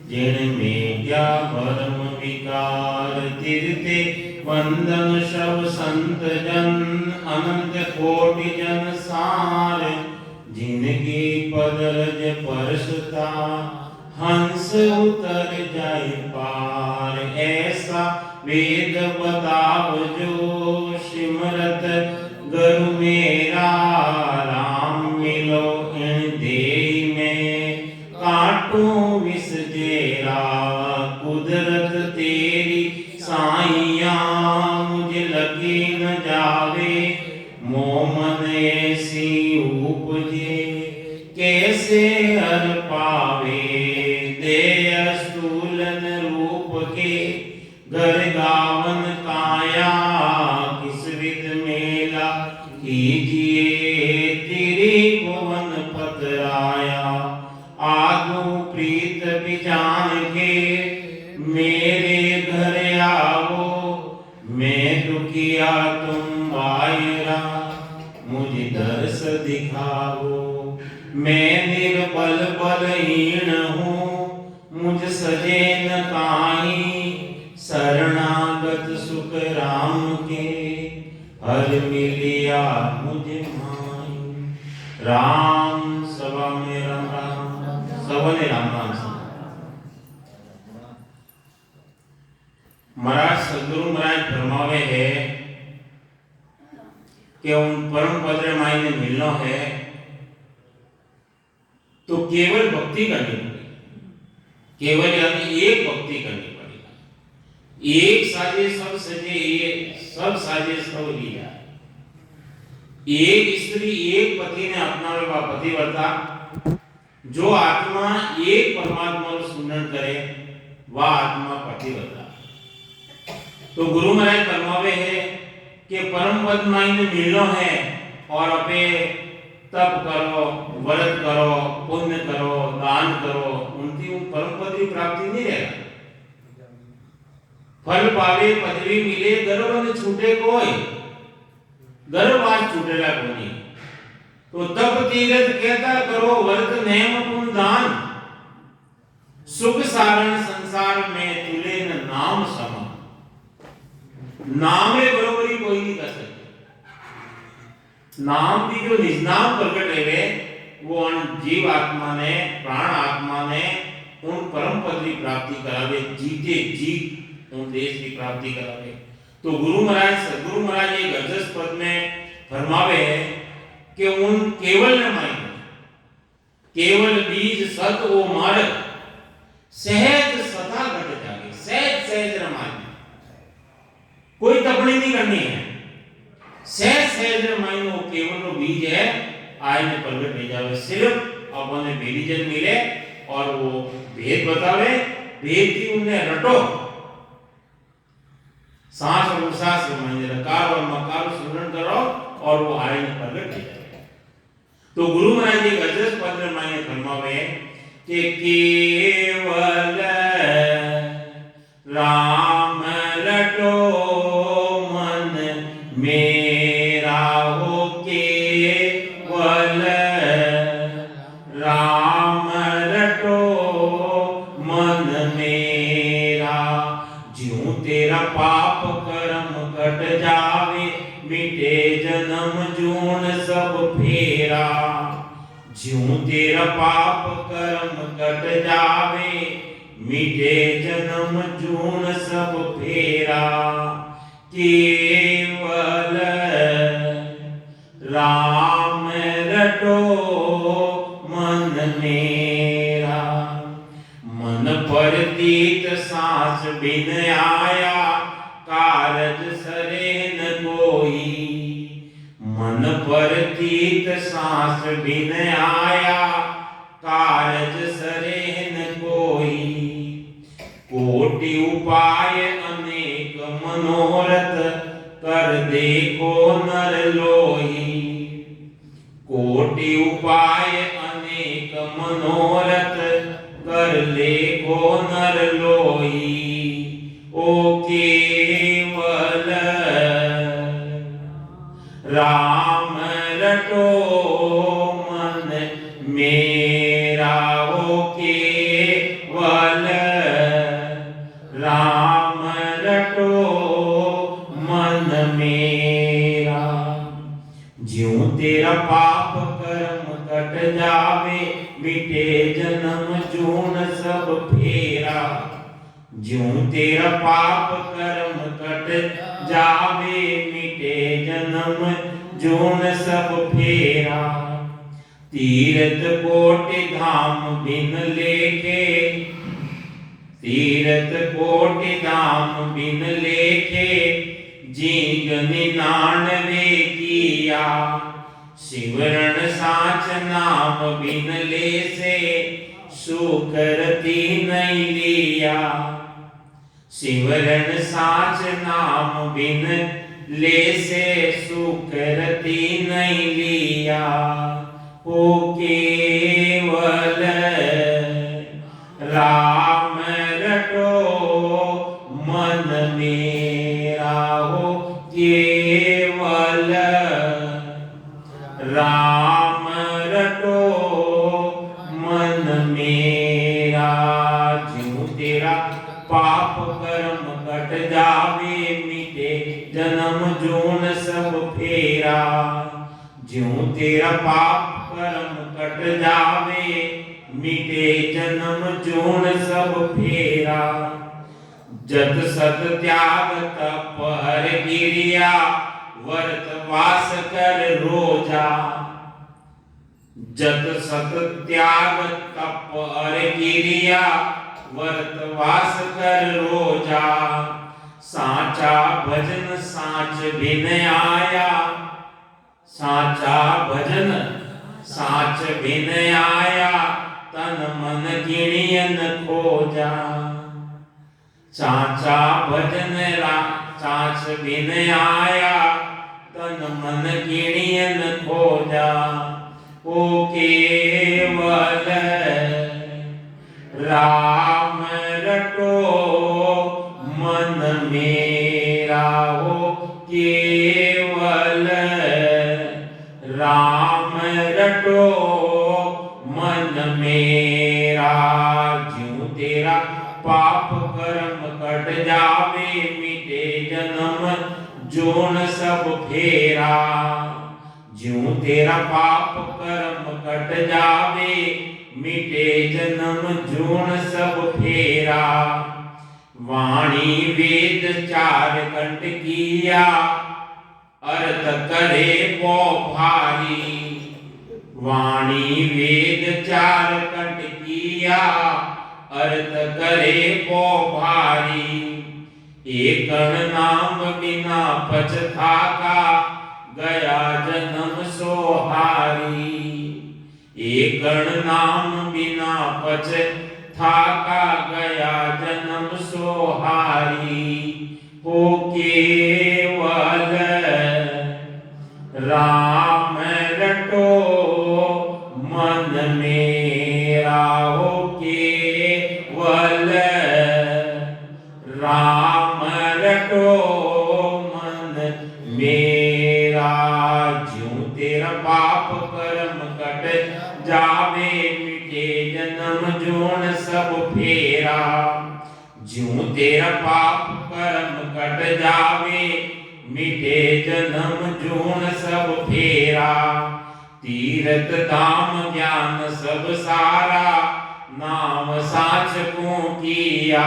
जिनमें क्या भरम विकार तीर्थे वंदन शव संत जन अनंत कोटि जन सार जिनकी पदरज परसता हंस उतर जाए पार। ऐसा वेद बताव जो सिमरत गुरु मेरा राम मिलो इन देहि में काटूं विष जेरा। कुदरत तेरी साइया मुझे लगी न जावे मोमन ऐसी उपजे कैसे हर पावे। दे स्थूलन रूप के घर गावन काया किस विध मेला कीजिए तेरी भुवन पतराया। आगू प्रीत बिजान के मेरे घर आओ मैं दुखिया तुम वायरा मुझे दर्श दिखाओ। मैं निर्बल बलहीन हूँ मुझ सजे न काई शरणागत सुख राम के हर मिलिया मुझे माई। राम सभा में राम राम सबने राम राम से। महाराज सदगुरु महाराज फरमावे है कि उन परम पद माई ने मिलना है तो केवल भक्ति करनी पड़ेगी। केवल यानी एक भक्ति करनी पड़ेगी। एक साजे सब सजे ये सब साजे सब लिया। एक स्त्री एक पति ने अपना वा पतिव्रता जो आत्मा एक परमात्मा को सुमरण करे वह आत्मा पतिव्रता। तो गुरु महाराज फरमावे है कि परम पद माई ने मिलना है और अपे तप करो व्रत करो पुण्य करो दान करो उनकी परम पद की प्राप्ति नहीं रहेगा। फल पावे पदवी मिले गर्व न छूटे कोई गर्व आज छूटेगा कोई। तो तप तीरथ कहता करो व्रत नेम पुण्य दान सुख सारण संसार में तुले न नाम समा। नामे बरोबरी कोई नहीं कर सकता। नाम की जो निजनाम प्रकट है वो जीव आत्मा ने प्राण आत्मा ने उन परम पद की प्राप्ति करावे जीते जी उन देश की प्राप्ति करावे। तो गुरु महाराज सदगुरु महाराज एक गजस पद में फरमावे है कि उन केवल न माई केवल बीज सत ओ मार्ग सहज सदा घट जागे। सहज सहज रमाई कोई तपनी नहीं करनी है। सहज सहज रमाई वो केवल वो बीज है आय में प्रगट नहीं जावे। सिर्फ अपने बेरीजन मिले और वो भेद बतावे भेद की उन्हें रटो सांस और उसास रकार और मकार सुमरण करो और वो आय में प्रगट नहीं जावे। तो गुरु महाराज जी गजस पद में माने फरमावे कि केवल राम रटो मन मेरा हो केवल राम रटो मन मेरा। ज्यों तेरा पाप कर्म कट जावे मिटे जन्म जून सब फेरा। ज्यों तेरा पाप कर्म कट जावे मिटे जन्म जून सब फेरा। केवल राम रटो मन मेरा। मन परतीत सांस बिन आया कारज सरे न कोई। मन परतीत सांस बिन आया कारज सरे न कोई। कोटि उपाय अनेक मनोरथ कर देखो नर लोही। कोटि उपाय अनेक मनोरथ कर देखो नर लोही। ओ केवल राम रटो मन मेरा। ओ केवल जन्म जून सब फेरा, ज्यों तेरा पाप कर्म कट जावे, मिटे जन्म जून सब फेरा। तीरथ कोटि धाम बिन लेखे, तीरथ कोटि धाम बिन लेखे, जीग निन्यानवे किया, सिमरन साच नाम बिन लेसे, सुकरती नहीं लिया। सिमरन साच नाम बिन लेसे, सुकरती नहीं लिया। ओ केवल राम रटो मन मेरा, हो केवल राम रटो मन मेरा। ज्यों तेरा पाप कर्म कट जावे, मिटे जन्म जून सब फेरा। ज्यों तेरा पाप कर्म कट जावे, मिटे जन्म जून सब फेरा। जत सत त्याग तप हर गिरिया, वर्त वास कर रोजा। जत सत त्याग तप हर गिरिया, वर्त वास कर रोजा। साचा भजन साच बिन आया, साचा भजन साच बिन आया, तन मन गिणियन खोजा। साचा भजन साच बिन आया, तन मन गिणियन खोजा। ओ केवल राम रटो मन मेरा, हो केवल राम रटो मन मेरा। ज्यों तेरा पाप कर्म कट जावे, मिटे जन्म जून सब फेरा। ज्यों तेरा पाप कर्म कट जावे, मिटे जन्म जून सब फेरा। वाणी वेद चार कंठ किया, अर्थ करे वो भारी। वाणी वेद चार कंठ किया, अर्थ करे वो भारी। एक नाम बिना पछताका, गया जन्म सोहारी। एक नाम बिना पछताका, गया जन्म सोहारी। हो केवल राम रटो मन मेरा, हो केवल राम रटो मन मेरा। ज्यों तेरा पाप कर्म कट जावे, मिटे जन्म जून सब फेरा। ज्यों तेरा पाप कर्म कट जावे, मिटे जन्म जून सब फेरा। तीरथ धाम ज्ञान सब सारा, नाम साच को किया।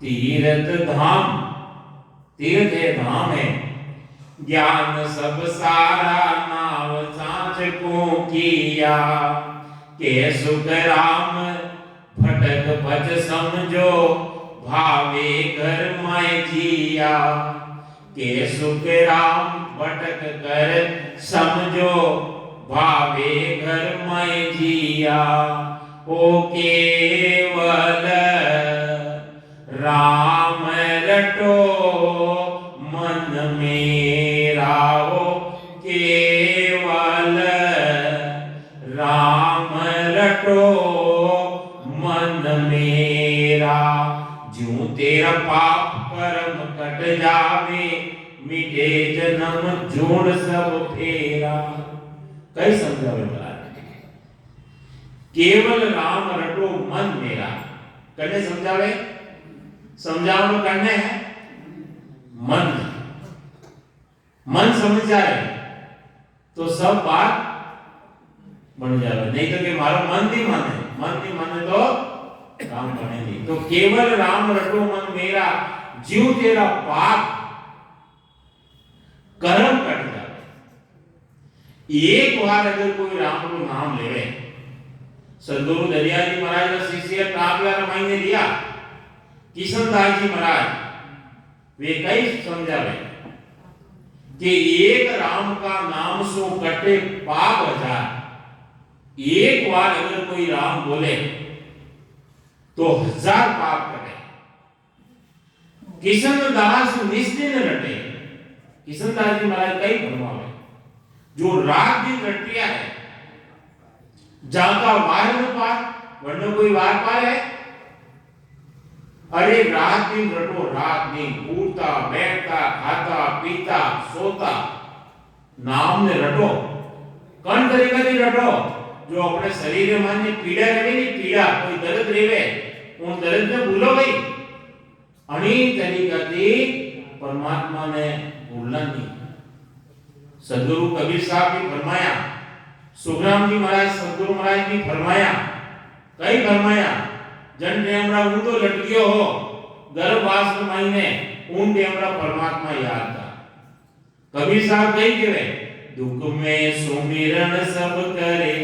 तीरथ धाम, तीर्थ है धाम है, ज्ञान सब सारा, नाम साच को किया। के सुख राम भटक भज समझो, भावे घर माय जिया। के सुख राम भटक कर समझो, भावे घर माय जिया। ओ केवल राम रटो मन मेरा, हो केवल राम रटो मन मेरा। ज्यों तेरा पाप कर्म कट जावे, मिटे जन्म जून सब फेरा। कई समझावे महाराज, केवल राम रटो मन मेरा। कने समझावे, समझावनो कने है मन। मन समझ जाए तो सब बात बन जावे, नहीं तो कि मारो मन नहीं माने मन नहीं माने तो राम बने नहीं। तो केवल राम रटो मन मेरा, जीव तेरा पाप कर्म कट जाए। एक बार अगर कोई राम को नाम लेवे, सदगुरु दरियाजी महाराज का शिष्य काबला रमाई ने दिया, किशनदास जी महाराज वे कई समझावे कि एक राम का नाम सो कटे पाप हजार। एक बार अगर कोई राम बोले तो 1000 पाप कटे। किशनदास निस्दिन रटे। किशनदास जी महाराज कई फरमावे जो रात दिन रटिया है, जाता वार न पार, वरना कोई वार पार है। अरे रात दिन रटो, रात दिन उठता बैठता खाता पीता सोता नाम ने रटो। कौन तरीका थी रटो? जो अपने शरीर में मान्य पीड़ा रहे नहीं, पीड़ा कोई दर्द रेवे, उन दर्द ने भूलो भाई। अनी तरीका थी परमात्मा ने भूलना नहीं। सदगुरु कबीर साहब भी फरमाया, सुखराम जी महाराज सदगुरु महाराज भी फरमाया, कई फरमाया जन टेमरा ऊंधो लटकियो हो गर्भवास महीने ऊन टेमरा परमात्मा याद था। कबीर साहब कई कहे दुख में सुमिरन सब करे,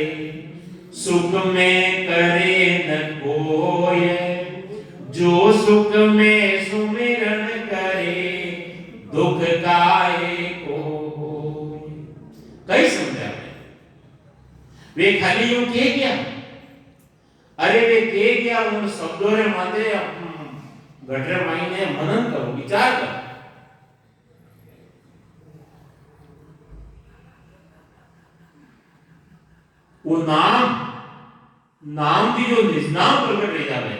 सुख में करे न कोय, जो सुख में सुमिरन करे दुख काहे को। कई समझा वे खाली यूं के क्या? अरे वे के क्या उन शब्दों रे माथे गटरे माईने मनन करो, विचार करो। वो नाम की जो निजनाम प्रकट रह जावे,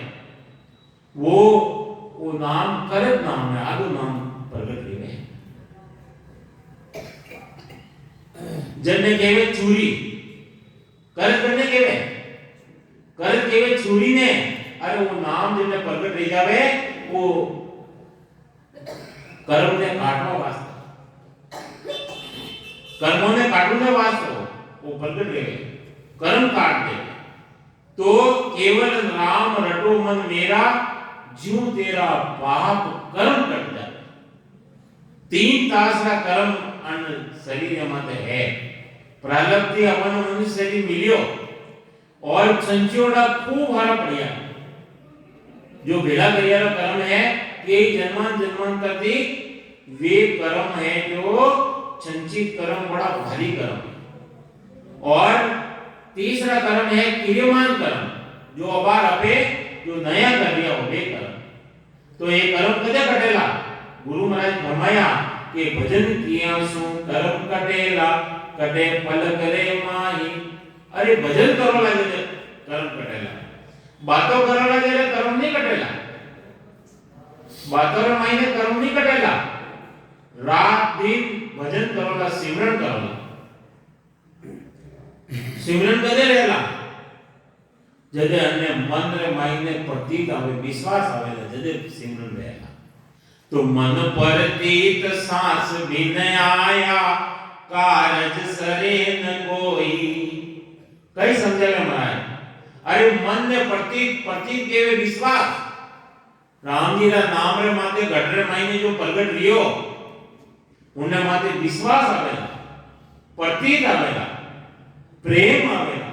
वो नाम करत नाम है, आदो नाम प्रकट रहे। जन्ने केवे चूरी करत करने केवे, करत केवे चूरी ने, अरे वो नाम जन्ने प्रकट रह जावे वो कर्म ने काटवा वास्ते, कर्मों ने काटने वास्ते वो प्रकट रहे, कर्म काट दे। तो केवल राम रटो मन मेरा, ज्यों तेरा पाप कर्म कट जाए। 3 तास का कर्म अन शरीर माते है। प्रारब्धि अपन मनुष्य शरीर मिलियो और संचियोड़ा खूब हारा पड़िया। जो भेला करिया कर्म है ये जन्मांतर थी वे कर्म है जो संचित कर्म बड़ा भारी कर्म। और तीसरा कर्म है क्रियमान कर्म, जो अबार अपे जो नया कर दिया वो वे कर्म। तो ये कर्म कदे कटेला? गुरु महाराज फरमाया कि भजन किया सु कर्म कटेला, कटे फल करे माही। अरे भजन करो लगे कर्म कटेला, बातों करो लगे कर्म नहीं कटेला, बातों रे मायने कर्म नहीं कटेला। रात दिन भजन करोला, सिमरन करोला। सिमरन कदे रहेला? जदे अन्य मन रे मायने प्रतीत आवे, विश्वास आवेला, जदे सिमरन रहेला। तो मन प्रतीत सांस बिन आया, कारज सरे न कोई। कई समझावे महाराज? अरे मन ने प्रतीत केवे विश्वास। राम जी रा नाम रे माथे गटरे मायने जो प्रगट रियो उन्हें माथे विश्वास आवेला, प्रतीत आवेला, प्रेम आवेला।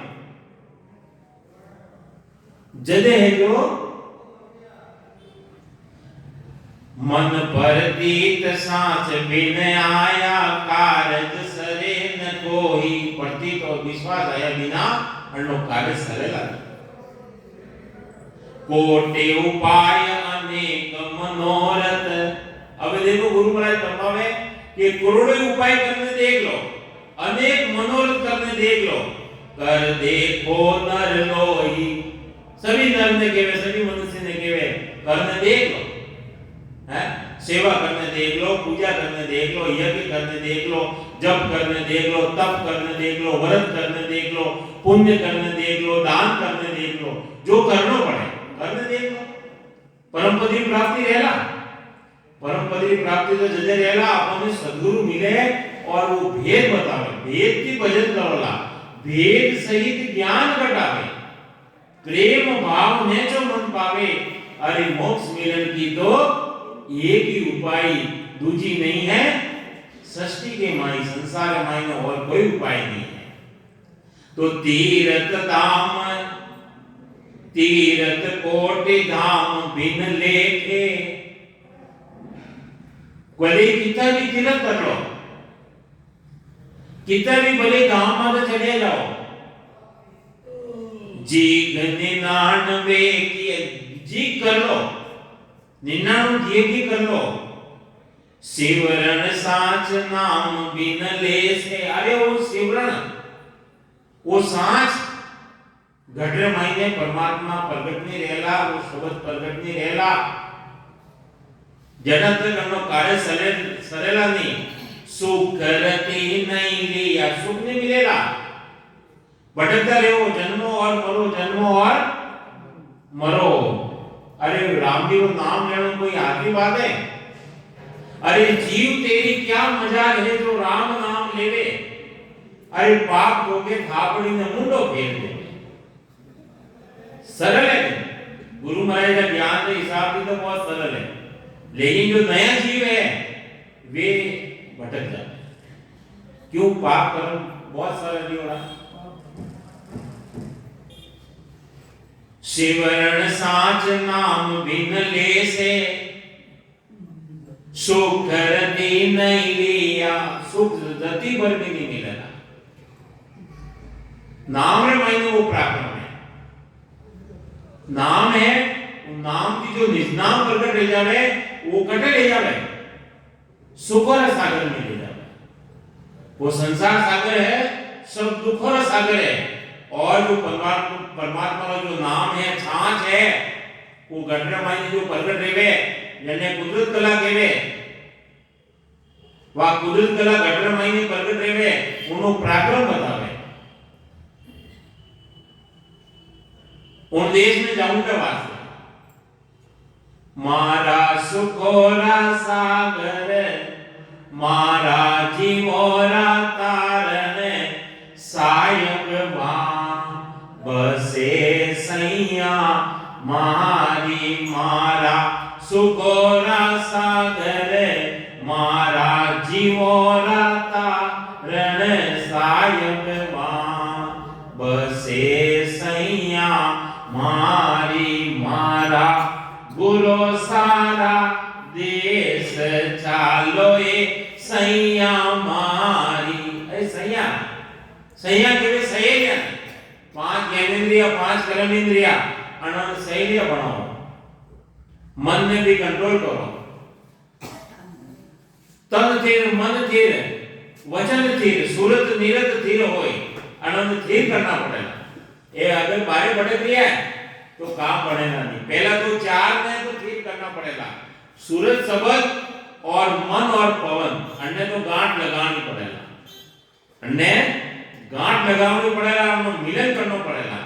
जदे है जो मन प्रतीत सांस बिन आया, कारज सरे न कोई। प्रतीत और विश्वास आया बिना अनो कार्य सरेला। कोटि उपाय अनेक मनोरथ। अब देखो गुरु महाराज फरमावे कि करोड़ों उपाय करने देख लो, अनेक मनोरथ करने देख लो, कर देखो नर लोही। सभी नर ने केवे, सभी मनुष्य ने केवे करने देख लो, है सेवा करने देख लो, पूजा करने देख लो, यज्ञ करने देख लो, जप करने देख लो, तप करने देख लो, व्रत करने देख लो, पुण्य करने देख लो, दान करने देख लो, जो करना पड़े करने देख लो। परम पद की प्राप्ति रहेला, परम पद की प्राप्ति तो जदे रहेला अपन सद्गुरु मिले और वो भेद बतावे, भेद की भजन करोला, भेद सहित ज्ञान घटावे। प्रेम भाव ने जो मन पावे, अरे मोक्ष मिलन की तो एक ही उपाय, दूजी नहीं है सृष्टि के माई, संसार माई में और कोई उपाय नहीं है। तो तीर्थ धाम, तीर्थ कोटि धाम बिन लेखे, भले कितना भी तीर्थ कर लो, कितना भी भले धाम में चले जाओ, जी 99 की जी कर लो, 99 की कर लो, शिवरण साच नाम बिन लेसे। अरे वो शिवरण, वो सांच घटरे मायने परमात्मा प्रगट नहीं रहेला, वो शब्द प्रगट नहीं रहेला, जगत करनो कार्य सरेला नहीं, सुख करती नहीं लिया, सुख नहीं मिलेगा, भटकता रहो, जन्मो और मरो, जन्मो और मरो। अरे राम जी को नाम लेना कोई आधी बात है? अरे जीव तेरी क्या मजाल है जो राम नाम लेवे, अरे पाप होके थापड़ी ने मुंडो फेर दे। सरल है, गुरु महाराज का ज्ञान के हिसाब से तो बहुत सरल है, लेकिन जो नया जीव है वे भटक जाते हैं। क्यों? पाप कर्म बहुत सरल नहीं हो रहा। शिवरण साच नाम बिन लेसे, सुख रति नहीं लिया, सुख रति भर भी नहीं मिलेगा। नाम रे मायने वो पराक्रम है, नाम है, नाम की जो निजनाम प्रकट ले जावे वो कटे ले जावे, सुखों सागर में ले जावे। वो संसार सागर है, सब दुखों सागर है, और जो परमात्मा का जो नाम है, छाछ है, वो घटना मायने जो प्रकट रेवे, जने कुदरत कला केवे, वा कुदरत कला घटना मायने प्रकट रेवे, उनो पराक्रम बतावे। उन देश में जाऊं के वास्ते, मारा सुखोरा सागर, मारा जीवोरा तारण, सायक बसे सैया मारी, मारा सुखोरा सागर, मारा जीवोरा तारण, सायक बसे सैया मारी, मारा गुरु सारा देश चालो ए सैया मारी। अरे सैया, सैया के सहेलिया, 5 ज्ञानेंद्रिया, 5 कर्मेंद्रिया, अनंत सहेलिया बनाओ, मन में भी कंट्रोल करो, तन थीर, मन थीर, वचन थीर, सूरत नीरत थीर होए, अनंत थीर करना पड़ेगा। ये अगर बारे भटक रही है तो काम बढ़ेगा नहीं, पहला तो 4 में तो ठीक करना पड़ेगा, सूरज शब्द और मन और पवन, अन्य तो गांठ लगानी पड़ेगा, अन्य गांठ लगानी पड़ेगा, उनको मिलन करना पड़ेगा।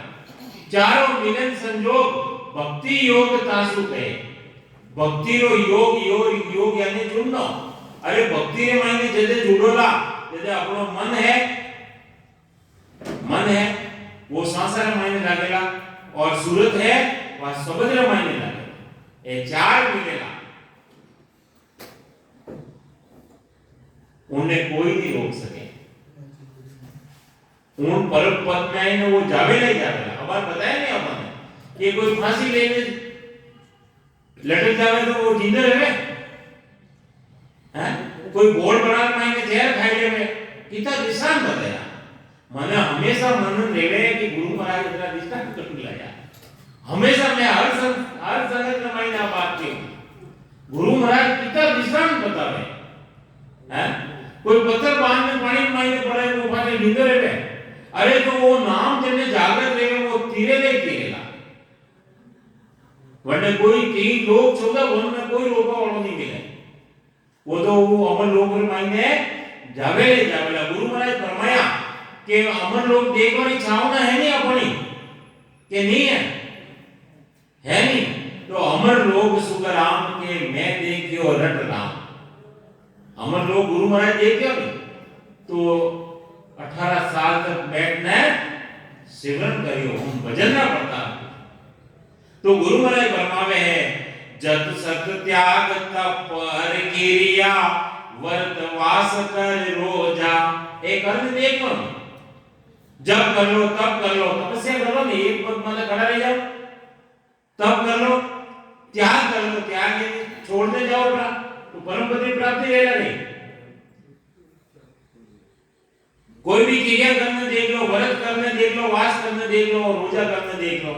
चारों मिलन संयोग भक्ति योग तासु कहे, भक्ति रो योग यानी जुड़ना। अरे भक्ति रे मायने जदे जुड़ोला, जदे अपनो मन है वो संसार मायने लागेला, और सूरत है वह समुद्र मायने लागेला, ये 4 मिलेगा, उन्हें कोई नहीं रोक सके। उन परम पद में आए वो जावे नहीं जावेला। अब बताया नहीं अपन कि कोई फांसी लेने लटक जावे तो वो जिंदा रहे, हैं? कोई बोल बना मायने जहर खाई लेवे, कितना दिशान बताया। मैंने हमेशा मन रेवे कि गुरु महाराज इतना दिशान कर लाया, हमेशा मैं हर संगत में मायने बात की, गुरु महाराज कितना दिशान बतावे, हैं? कोई पत्थर बांध में पानी मायने पड़े वो पानी जिंदा रहे, अरे तो वो नाम जने जागृत रहे वो तीरे ले तीरेगा, वरना कोई 3 लोग 14 वन में कोई रोका वाला नहीं मिले, वो तो वो अमर लोग मायने जावेला। गुरु महाराज फरमाया कि अमर लोग देखने चाहना है नहीं अपनी, कि नहीं है नहीं, तो अमर लोग सुखराम के मैं देखियो रट राम, अमर लोग गुरु महाराज देखियो नहीं तो 18 साल तक बैठना सिमरन करियो, हम भजन ना पड़ता, तो गुरु महाराज फरमावे है जत सत त्याग तप हर किरिया वर्त वास कर रोजा। एक अर्थ देखो, जब कर लो तब कर लो, तपस्या कर लो, नहीं एक पद मतलब खड़ा रह जाओ, तब कर लो, त्याग कर लो, त्याग छोड़ने जाओ अपना, तो परम पद की प्राप्ति रहेगा नहीं। कोई भी क्रिया करने देख लो, व्रत करने देख लो, वास करने देख लो, रोजा करने देख लो,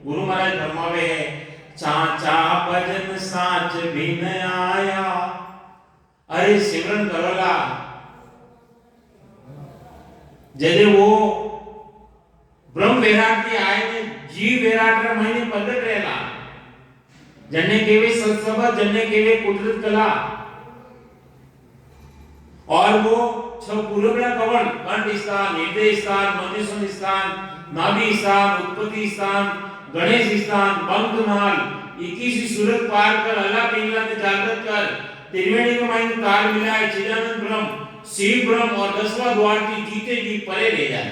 गुरु महाराज फरमावे है चाचा भजन साच बिन आया। अरे सिमरन करोला जदे वो ब्रह्म विराट की आए ने जीव विराट रे महीने प्रगट रहेला, जन्ने केवे सत्सभा, जन्ने केवे कुदरत कला, और वो छह पूर्वला कवन कंठ स्थान, हृदय स्थान, मनुष्य स्थान, नाभि स्थान, उत्पत्ति स्थान, गणेश स्थान, बंकनाल, 21 सूरत पार कर अल्लाह पिंगला ने जागृत कर त्रिवेणी के मायने तार मिलाए चिदानंद ब्रह्म शिव ब्रह्म और 10वां द्वार की जीते जी परे ले जाए,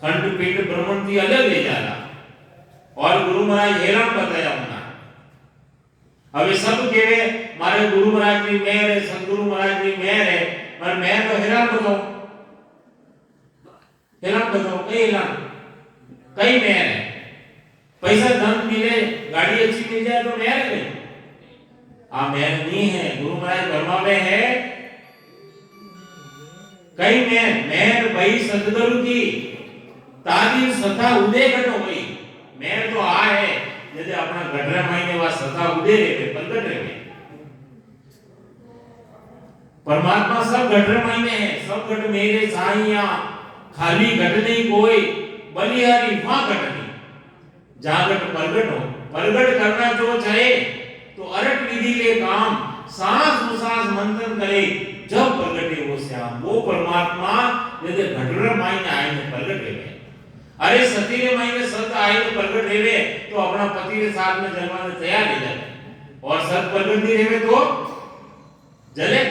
खंड पीठ ब्रह्मन की अलग ले जाना। और गुरु महाराज हेरान बताया होना। अभी सब केवे मारे गुरु महाराज की मेहर है, सतगुरु महाराज की मेहर है, पर मेहर तो हेरान बताओ, हेरान बताओ, कई हेरान, कई मेहर है। पैसा धन मिले, गाड़ी अच्छी मिल जाए तो मेहर है, आ मेहर नहीं है। गुरु महाराज फरमावे है कई मेहर भाई सतगुरु की तादी सथा उदय घट हो गई। मेहर तो आ है जैसे अपना गढ़रा महीने वा सथा उदय रहे प्रगट रहे। परमात्मा सब गढ़रा महीने है, सब घट मेरे साईया, खाली घट नहीं कोई, बलिहारी वहां घट नहीं, जहां घट प्रगट हो। प्रगट करना जो चाहे तो अरट विधि ले काम, सांस उसास मंथन करे, जब प्रगटे वो श्याम, वो परमात्मा जैसे घटरा महीने आए ने प्रगट रहे। अरे सती के महीने सत आए तो प्रगट रहे तो अपना पति के साथ में जलवाने तैयार हो जाए, और सत प्रगट नहीं रहे तो जले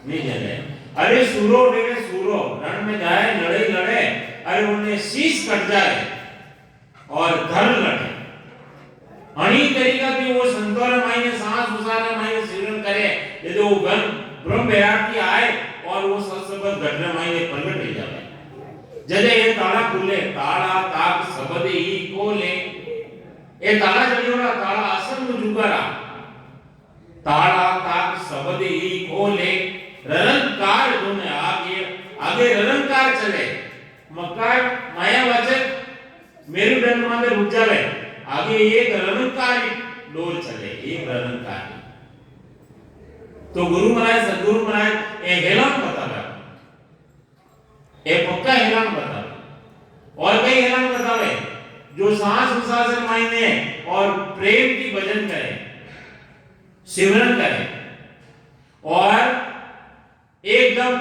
नहीं जले। अरे सूरो रहे सूरो रण में जाए लड़ाई लड़े, अरे उन्हें शीश कट जाए और धर लड़े, अणी तरीका की वो संतोर महीने सांस उसारे महीने सिमरन करे, यदि वो ब्रह्म विराट की आए और वो सत्संग घटना महीने प्रगट हो जाए। जदे ये ताला खुले, ताला ताक शब्द ही खोले, ये ताला जलियोड़ा ताला आसन में जुगारा, ताला ताक शब्द ही खोले, ररंकार दुने आगे आगे ररंकार चले, मक्कार माया वचन मेरुदंड माने रुक जावे, आगे एक ररंकारी डोर चले, एक ररंकारी। तो गुरु महाराज सदगुरु महाराज ये हेलान बतावे, ये पक्का हेलान बतावे, और कई हेलान बतावे जो सांस उसास मायने और प्रेम की भजन करे, सिमरन करे और एकदम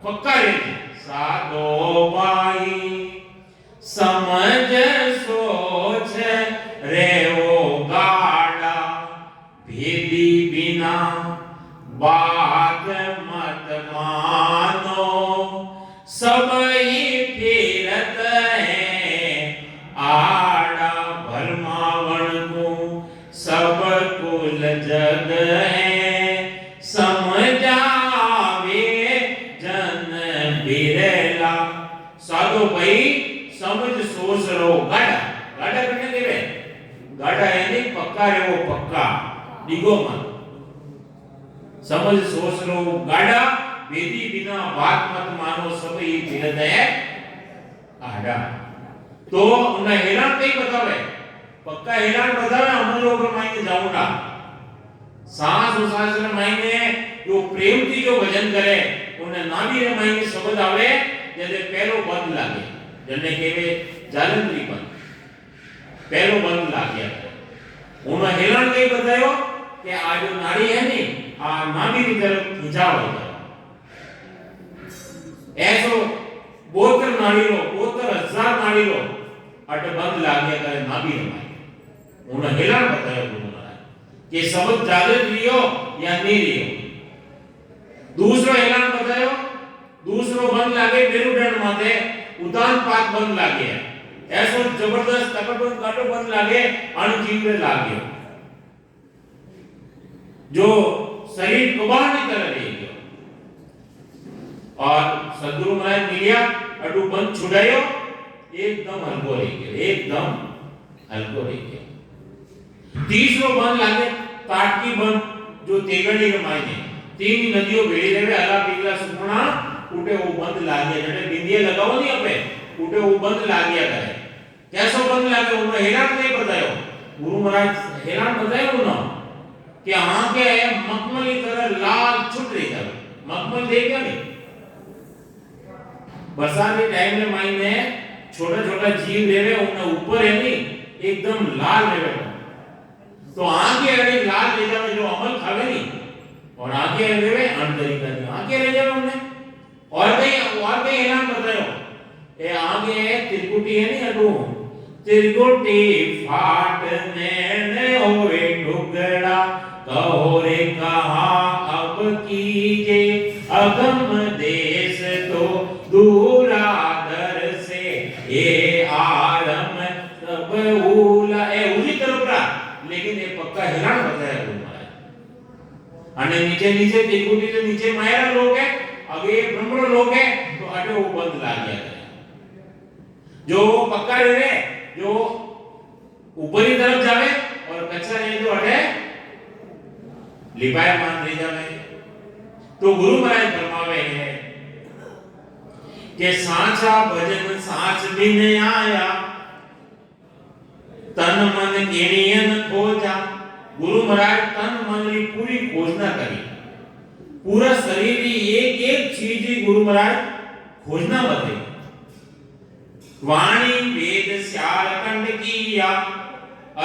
पक्का रहे। साधो भाई समझ सोच रे वो गाड़ा, भेदी बिना बात मत मानो, सब ही फिरत है आड़ा, भरमावण को सब कुल जग है, समझावे जन बिरला। साधो भाई समझ सोच रो गाड़ा, गाड़ा करने देवे, गाड़ा यानी पक्का रे वो पक्का, डिगो मत, समझ सोच रो गाड़ा, वेदी बिना बात मत मानो, सब ही फिरत है आड़ा। तो उन्हें हेलान कई बतावे, पक्का हेलान बतावे, हम लोग मायने जाऊंगा सांस उसास मायने जो प्रेम की जो भजन करे उन्हें नाभि रे मायने शब्द आवे, जैसे पहलो बंद लागे, जने केवे जालंधरी बंद, पहलो बंद लागे। उन्हें हेलान कई बतायो कि आ जो नाड़ी है नी, आ नाभि की तरफ खिंचाव हो जाए, ऐसो 72 नाड़ी रो, 72,000 नाड़ी रो अट बंद लागे करे नाभि रे मायने। उन्हें हेलान बतायो गुरु महाराज कि शब्द जागृत लियो या नहीं लियो। दूसरो ऐलान बतायो, दूसरो बंद लागे मेरुदंड माथे, उदान पाक बंद लागे, ऐसो जबरदस्त तकड़बंद काटो बंद लागे अणजीव लागे जो शरीर कबाड़ की तरह रह गयो और सदगुरु महाराज मिलिया अडू बंद छुड़ायो एकदम हल्को रह गयो एकदम हल्को रह गयो। तीसरो बंद लागे ताटकी बंद जो तेगड़ी के मायने तीन नदियों भेड़ी देवे अला पिघला सुपना उठे वो बंद लागे जटे बिंदिया लगाओ नहीं अपे उठे वो बंद लागिया करे कैसो बंद लागे उन्होंने हैरान नहीं बतायो गुरु महाराज हैरान बतायो उन्होंने कि आंखें मखमल की तरह लाल छुट रही जावे मखमल देखा नहीं बरसात के टाइम में मायने छोटा छोटा जीव देवे उन्हें ऊपर है नहीं एकदम लाल देवे तो आंखें अरे लाल ले जावे जो अमल खावे नहीं और आंखें देवे अंदरी का नहीं आंखें ले जावे उन्हें और कहीं ऐलान बतायो ये आगे त्रिकुटी है नहीं अडू त्रिकुटी फाटने ने होए टुकड़ा कहो रे कहा अब कीजे अगम देश तो दूरादर से ये आरम सब उला ए उली तरफरा लेकिन ये पक्का हैरान बताया गुरु महाराज अने नीचे नीचे त्रिकुटी से नीचे मायरा लोग है आगे ब्रह्मण लोग है तो अटे वो बंद ला गया जो पक्का रहे जो ऊपरी तरफ जावे और कच्चा रहे जो अटे लिपाया मान ले जावे तो गुरु महाराज फरमावे है कि साचा भजन साच बिन आया तन मन केणियन खोजा गुरु महाराज तन मन की पूरी खोजना करी पूरा शरीर की एक एक चीज गुरु महाराज खोजना बते वाणी वेद श्याल कंड किया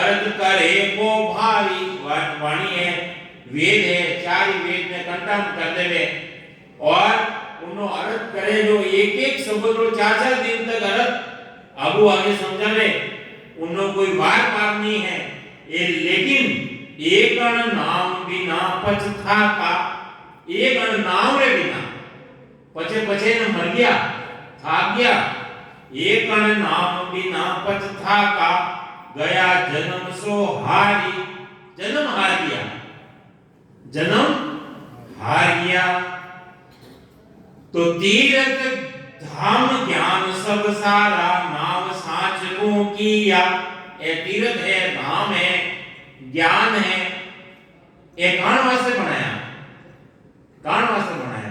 अर्थ करे को भारी वाणी है वेद है चार वेद में कंठम कर देवे और उन्हों अर्थ करे जो एक एक शब्द रो चार चार दिन तक अर्थ आगू आगे समझावे उन्हों कोई बार पार नहीं है ये लेकिन एक नाम बिना पछता का एक नाम रे बिना पचे पचे न मर गया था गया एक नाम बिना पछता का गया जन्म सो हारी जन्म हार गया जन्म हार गया तो तीर्थ धाम ज्ञान सब सारा नाम साच को किया ये तीर्थ है धाम है ज्ञान है ये कान वास्ते बनाया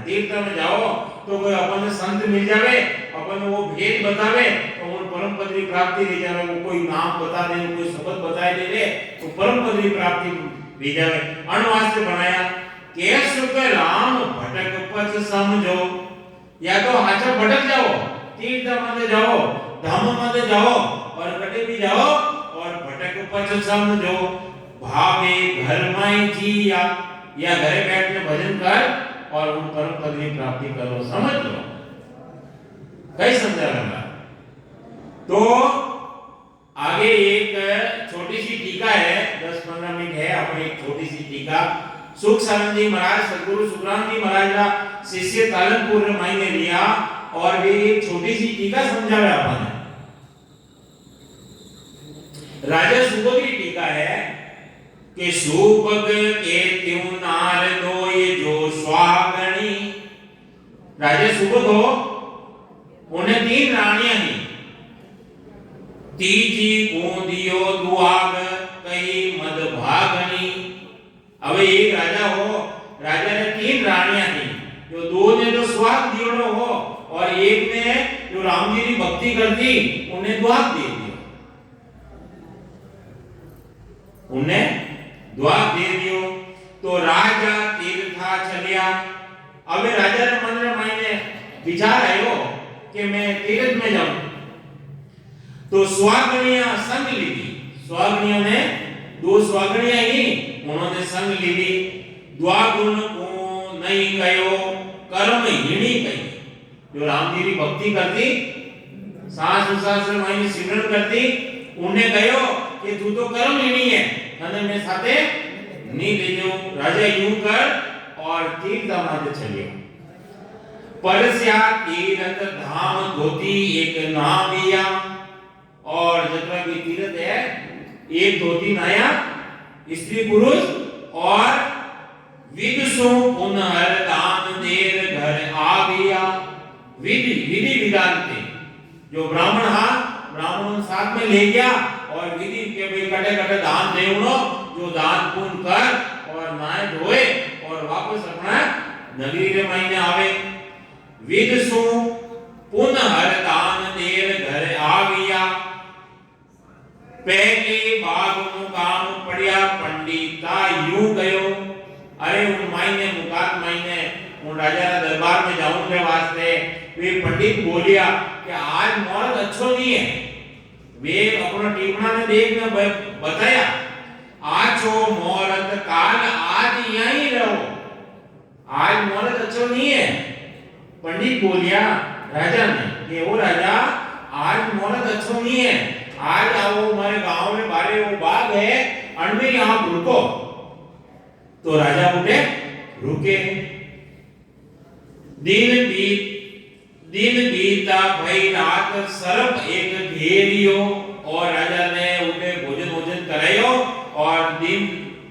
तीर्थ में जाओ तो कोई अपन संत मिल जावे अपन वो भेद बतावे तो उन परम पद की प्राप्ति ले जावे वो कोई नाम बता दे कोई शब्द बताए दे तो परम पद की प्राप्ति ले जावे अन वास्ते बनाया केस के राम भटक पथ समझो या तो हाचा भटक जाओ तीर्थ में जाओ धाम में जाओ और कटे भी जाओ और भटक पथ समझो भावे घर में जिया या घरे बैठ के भजन कर और उन परम पद की प्राप्ति करो समझ लो कई समझा रहा तो आगे एक छोटी सी टीका है 10-15 मिनट है अपनी एक छोटी सी टीका सुख सानंद जी महाराज सदगुरु सुखराम जी महाराज का शिष्य तालनपुर में मायने लिया और वे एक छोटी सी टीका समझावे अपन राजा सुबोध की टीका है कि सुबग के त्यों नार दो ये जो स्वागणी राजा सुबोध हो उन्हें 3 रानियां थी तीजी गोंदियो दुआग कई मद भागनी अब एक राजा हो राजा ने 3 रानियां थी जो 2 ने तो स्वाग दियो हो और एक ने जो राम जी की भक्ति करती उन्हें दुआग दे दिया उन्हें दुआग दे दियो तो राजा तीर्था चलिया अब राजा ने मन में मायने विचार आयो कि मैं तीर्थ में जाऊं तो स्वागणियां संग ली स्वागणियों ने 2 स्वागणियां ही उन्होंने संग ली द्वागुण को नहीं कहो कर्म हिणी कही जो राम जी की भक्ति करती सास सास मायने सिमरन करती उन्हें कहो कि तू तो कर्म हिणी है तने मैं साथे नहीं ले जाऊं राजा यूं कर और तीर्थ मार्ग चलियो परस्या तीर्थ धाम धोती एक नाविया और जितना भी तीर्थ है 1 2 3 आया स्त्री पुरुष और विदुषो पुनः दान देर घर आ गया। विधि विधि विधान थे जो ब्राह्मण साथ में ले गया और विधि के भाई कटे कटे दान दे उनो जो दान पुण्य कर और नाय धोए और वापस अपना नगरी के महीने आवे। विदुषो पुनः दान देर घर आ गया। पहले बाग मुकाम पड़िया पंडिता यूं गयो। अरे उन महीने मुकात महीने उन राजा दरबार में जाऊं के वास्ते वे पंडित बोलिया कि आज मुहूर्त अच्छो नहीं है। वे अपना टिप्पणा ने देख में बताया आज हो मुहूर्त काल आज यहीं रहो, आज मुहूर्त अच्छो नहीं है। पंडित बोलिया राजा ने कि वो राजा आज मुहूर्त अच्छो नहीं है, आज आओ हमारे गांव में बारे वो बाग है अनमें यहाँ रुको। तो राजा उठे रुके। दिन बीता भई रात सर्प एक घेरियो और राजा ने उठे भोजन भोजन करायो और दिन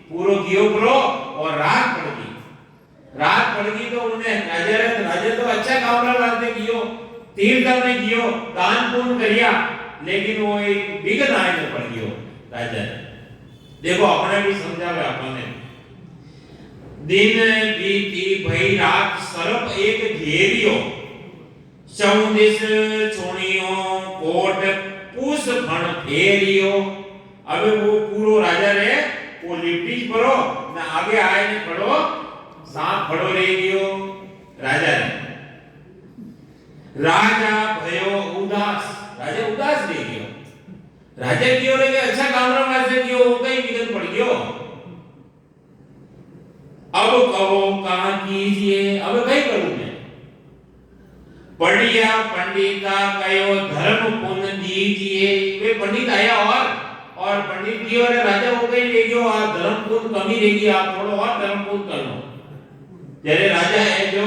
पूरो कियो करो और रात पड़ गई तो उन्हें राजा तो अच्छा काम करते कियो तीर्थ में कियो दान पुण्य करिया लेकिन वो एक बिगड़ आए में पड़ गयो। राजा देखो अपने भी समझावे अपने। दिन बीती भई रात सर्प एक घेरियो 14 छोणियो कोट पूस फण फेरियो। अबे वो पूरो राजा रे वो लिपटी परो ना आगे आए ने पड़ो सांप खड़ो रह गयो। राजा भयो उदास, राजा उदास रह गयो। राजा क्यों रे अच्छा काम रा वास्ते क्यों हो गई विघन पड़ गयो। अब कहो कहां कीजिए, अब कई करूं मैं। पढ़िया पंडिता कयो धर्म पुण्य दीजिए। वे पंडित आया और पंडित जी और राजा हो गए ले गयो आ धर्म पुण्य कमी रहेगी आप थोड़ा और धर्म पुण्य कर लो। तेरे राजा है जो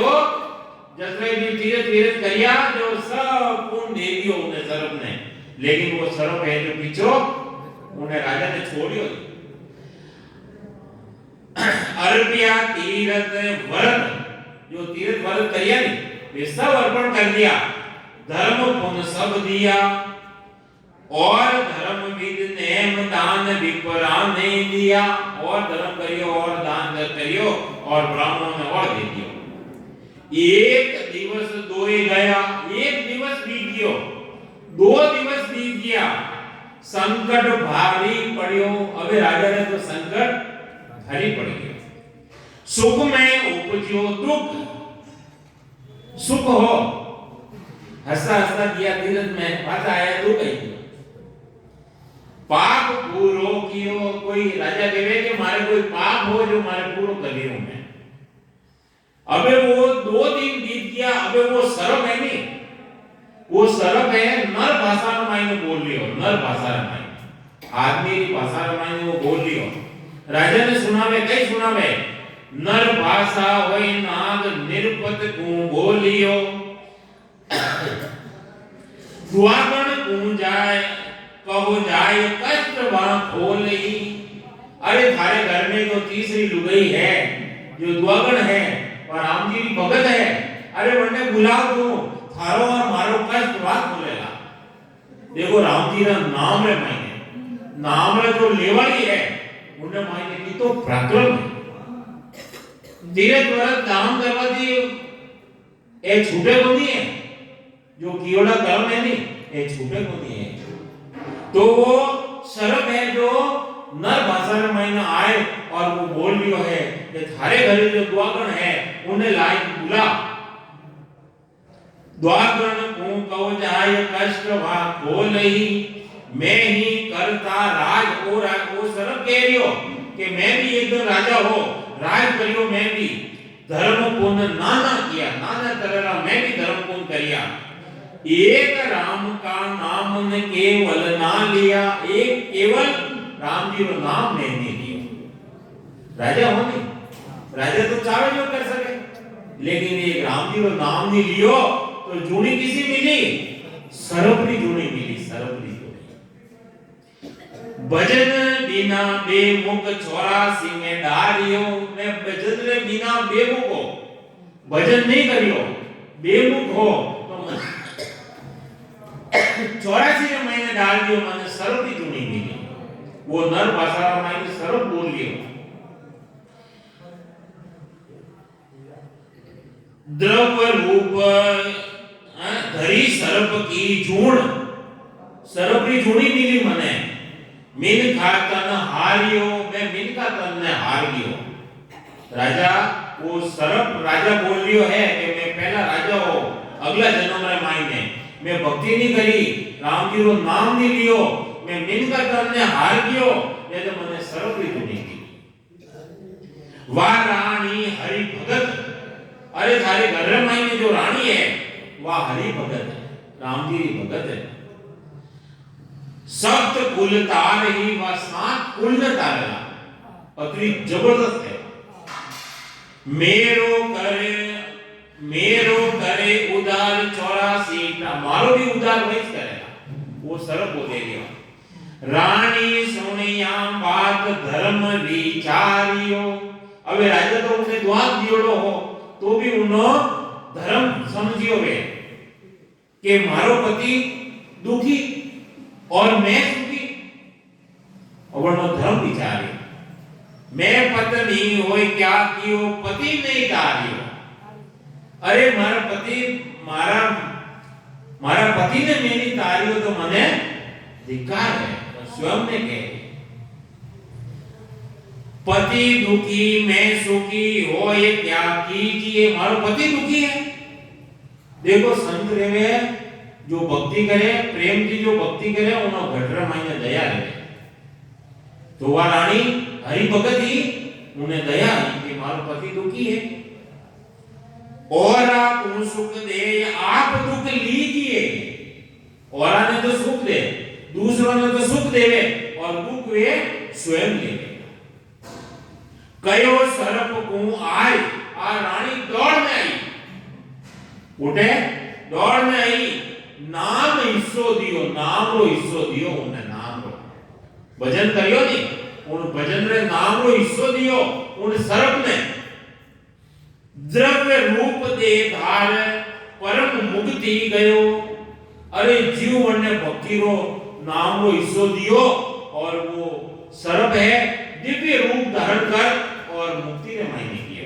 जसरे भी तीर्थ करिया जो सब पुण्य दे दियो उन्हें सर्प ने, लेकिन वो सर्प है जो पीछो उन्हें राजा ने छोड़ियो। अर्पिया तीर्थ व्रत जो तीर्थ व्रत करिया नहीं वे सब अर्पण कर दिया, धर्म पुण्य सब दिया और धर्म विद नेम दान विपरा ने दिया और धर्म करियो और दान करियो और ब्राह्मणों ने और दे दियो। एक दिवस दोए गया, एक दिवस बीत गयो, 2 दिवस बीत गया, संकट भारी पड़ियो। अबे राजा ने तो संकट भारी पड़ गया। सुख में उपजो दुख, सुख हो हंसा हंसा किया तीर्थ में पाछा आया दुख है। पाप पूरो कियो, कोई राजा कहे कि मारे कोई पाप हो जो मारे पूरो कर लियो मैं। अबे वो 2 दिन बीत गया। अबे वो सर्प है नहीं, वो सर्प है नर भाषा में मायने बोल लियो, नर भाषा में मायने आदमी की भाषा में मायने वो बोल लियो। राजा ने सुनावे कई सुनावे नर भाषा होई नाग निरपत को बोलियो। दुआगण को जाए कहो जाए कष्ट वहां खोलई। अरे थारे घर में जो तीसरी लुगाई है जो दुआगण है और राम जी की भगत है, अरे वने बुलाओ तू थारो और मारो कष्ट वहां खोलेगा। देखो राम जी का नाम रे मायने नाम रे जो लेवाली है उन्हें मायने की तो प्रक्रम है। धीरे धीरे काम करवा दी एक छूटे को नहीं है जो कीड़ा कर्म है नहीं एक छूटे को नहीं है। तो वो सर्प है जो नर भाषा में महीना आए और वो बोल लियो है कि थारे घरे जो द्वागण है उन्हें लायक बुला। द्वागण को कहो जाए कष्ट वा खोलई मैं ही करता राज। ओ सर्प कह रियो कि मैं भी एक दिन राजा हो राज करियो, मैं भी धर्म पुण्य नाना किया, नाना तरह मैं भी धर्म पुण्य करिया। एक राम का नाम ने केवल ना लिया, एक केवल राम जी का नाम नहीं लिया। राजा हो नहीं, राजा तो चाहे जो कर सके, लेकिन एक राम जी का नाम नहीं लियो तो जूनी किसी मिली, सर्प की जूनी मिली, सर्प की जूनी। भजन बिना बेमुख 84 में डारियो। मैं भजन रे बिना बेमुख हो, भजन नहीं करियो, बेमुख हो तो 84 महीने डाल दियो। मैंने सर्व की चुनी मिली, वो नर भाषा में सर्व बोल लियो। द्रव्य रूप धरी सर्प की झूण, सर्प की झूणी मिली मने। मीन खातन हारियो, मैं मीन का तन ने हार गयो। राजा वो सर्प राजा बोल लियो है कि मैं पहला राजा हो, अगला जन्म में मायने मैं भक्ति नहीं करी, राम जी रो नाम नहीं लियो, मैं मीन का तन ने हार गयो, ये तो मने सर्प की झूणी की। वाह रानी हरि भगत, अरे थारे घर में जो रानी है वह हरि भगत है, राम जी भगत है। सप्त कुल तार ही वह 7 कुल में तारेला, अतरी जबरदस्त है। मेरो करे उदार 84, मारो भी उदार वही करेगा, वो सर्व बोलेगा। रानी सोनिया बात धर्म विचारियो। अबे राजा तो उन्हें द्वार दियोड़ो हो तो भी उन्हों धर्म समझियो वे कि मारो पति दुखी और मैं सुखी, और वो धर्म विचारे। मैं पत्नी होए क्या कियो, पति नहीं तारियो। अरे मारा पति मारा पति ने मेरी तारियो तो मने धिक्कार है, स्वयं ने कहे। पति दुखी मैं सुखी हो ये क्या कीजिए, मारो पति दुखी है। देखो संत रेवे जो भक्ति करे, प्रेम की जो भक्ति करे उन्होंने घटरा मायने दया रहे। तो वह रानी हरि भगत ही उन्हें दया कि मारो पति दुखी है। और आप सुख दे आप दुख लीजिए, और ने तो सुख दे, दूसरों ने तो सुख देवे और दुख वे स्वयं लेवे। कयो सर्प को आए, आ रानी दौड़ में आई, उठे दौड़ में आई, नाम हिस्सो दियो, नाम रो हिस्सो दियो, उन्हें नाम रो भजन करियो नहीं, उन भजन रे नाम रो हिस्सो दियो उन सर्प ने। द्रव्य रूप दे धार परम मुक्ति गयो। अरे जीव ने भक्ति रो नाम रो हिस्सो दियो और वो सर्प है दिव्य रूप धारण कर और मुक्ति रे मायने किया।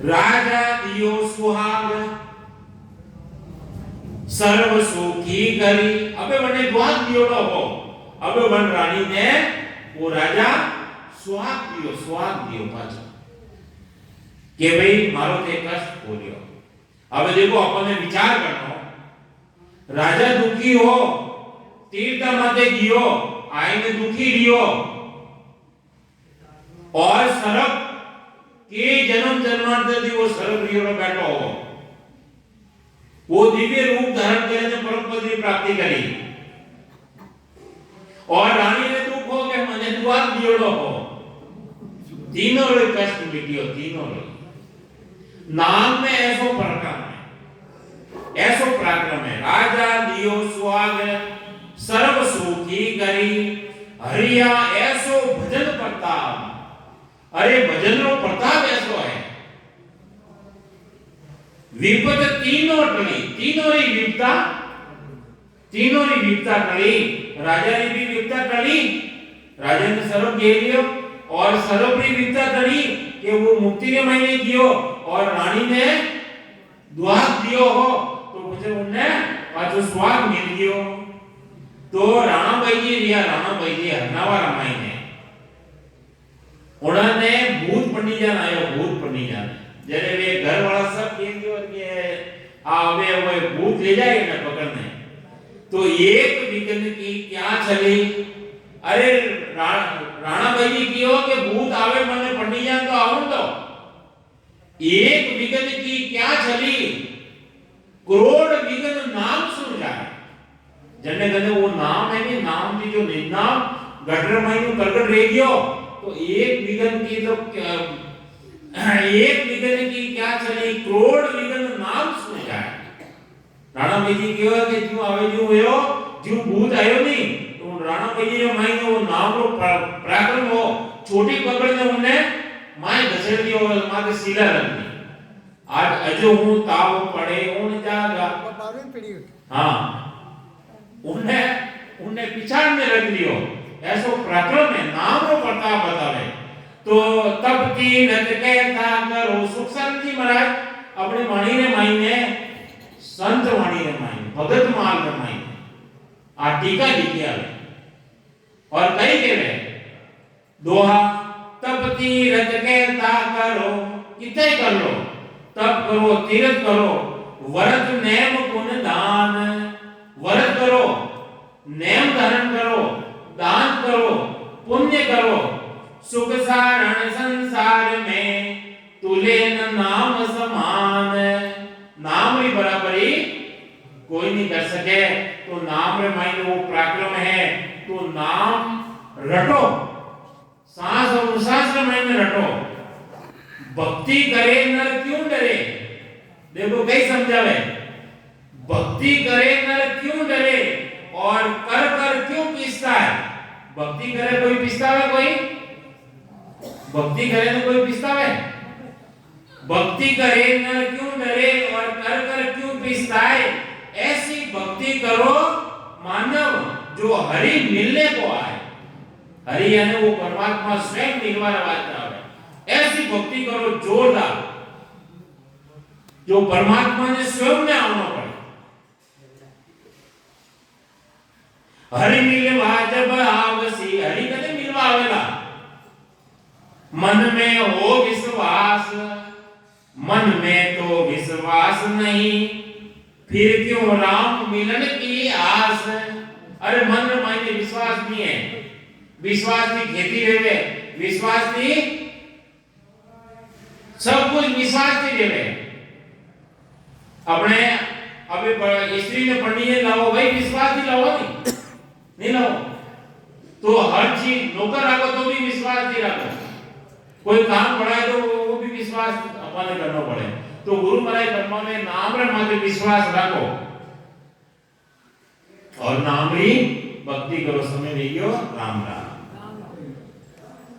राजा दियो सुहाग सर्व सुखी करी। अबे वने द्वार दियोड़ो हो, अबे वन रानी ने वो राजा सुहाग दियो पाछो के भाई मारो ते कष्ट बोलियो। अब देखो अपन ने विचार करनो, राजा दुखी हो तीर्थ माते गियो, आईने दुखी रियो, और सर्प के जन्म जन्मांतर दी वो सर्प रियो बैठो हो, वो दिव्य रूप धारण करने परम पद की प्राप्ति करी, और रानी ने दुख हो के मने द्वार दियोड़ो हो, तीनों रे कष्ट मिटियो, तीनों रे नाम में ऐसो पराक्रम है, ऐसो पराक्रम है। राजा दियो सुहाग सर्व सुखी करी, हरिया ऐसो भजन प्रताप। अरे भजन रो प्रताप ऐसो है। विपद तीनों टली, तीनों री विपदा टली, राजा री भी विपदा टली, राजा ने सर्व दे लियो, और सर्व री विपदा टली कि वो मुक्ति के महीने गियो, और रानी ने द्वार दियो हो तो मुझे उन्हें पाछो स्वाद मिल गयो। तो राणा भाई जी रिया, राणा भाई जी हरनावा रामायण है, उन्होंने भूत पंडिजान आयो, भूत पंडिजान जरे वे घर वाला सब कह दियो कि आवे वो भूत ले जाए ना पकड़ने, तो एक विघ्न की क्या चली। अरे राणा भाई जी कियो कि भूत आवे मने पंडिजान तो आवन दो, एक विघ्न की क्या चली, करोड़ विघ्न नाम सुन जाए। जने गने वो नाम है नहीं, नाम की जो निनाम गटर मायनु प्रकट रह गयो, तो एक विघ्न की तो एक विघ्न की क्या चली, करोड़ विघ्न नाम सुन जाए। राणा भाई जी क्यों है कि क्यों आवे जो होयो, जो भूत आयो नहीं, तो राणा भाई ने माई ने वो नाम रो पराक्रम हो छोटी पकड़ ने उन्हें माय घसेड़ दियो और माथे सीला रख दी। आज अजो हूं ताव पड़े उन जागा बारहवीं पीढ़ी हां उन्हें पिछाड़ में रख दियो। ऐसो पराक्रम है नाम रो प्रताप बतावे। तो तब की रत कहता करो सुखसर जी महाराज अपने वाणी ने माई ने संत वाणी ने माई भगत माल ने माई आ टीका लिखी आवे और कई के वे दोहा तब की रत कहता करो किते कर लो तब करो तीरथ करो व्रत नेम पुण्य दान व्रत करो नेम धारण करो दान करो पुण्य करो सुख सारण संसार में तुले न नाम समान। नाम री बराबरी कोई नहीं कर सके। तो नाम रे मायने वो पराक्रम है। तो नाम रटो सांस और उसास रे मायने रटो। भक्ति करे नर क्यों डरे। देखो कई समझावे भक्ति करे नर क्यों डरे और कर कर क्यों पीसता है। भक्ति करे कोई पीसता है कोई भक्ति करे तो कोई पिसतावे। भक्ति करे न क्यों डरे और कर कर क्यों पिसताए। ऐसी भक्ति करो मानव जो हरि मिलने को आए। हरि यानी वो परमात्मा स्वयं मिलवा वाला है। ऐसी भक्ति करो जोरदार जो परमात्मा ने स्वयं में आना पड़े। हरि मिलवा जब आवसी हरि कदे मिलवा आवेला मन में हो विश्वास मन में तो विश्वास नहीं फिर क्यों राम मिलन की आस। अरे मन में मायने विश्वास नहीं है। विश्वास की खेती रेवे विश्वास की सब कुछ विश्वास की रेवे। अपने अभी स्त्री ने पढ़नी है लाओ भाई विश्वास ही लाओ नहीं लाओ। तो हर चीज नौकर रखो तो भी विश्वास ही रखो। कोई काम पढ़ाए तो वो भी विश्वास अपने करना पड़े। तो गुरु महाराज कर्म में नाम रे माते विश्वास रखो और नाम री भक्ति करो। समय रहियो राम राम।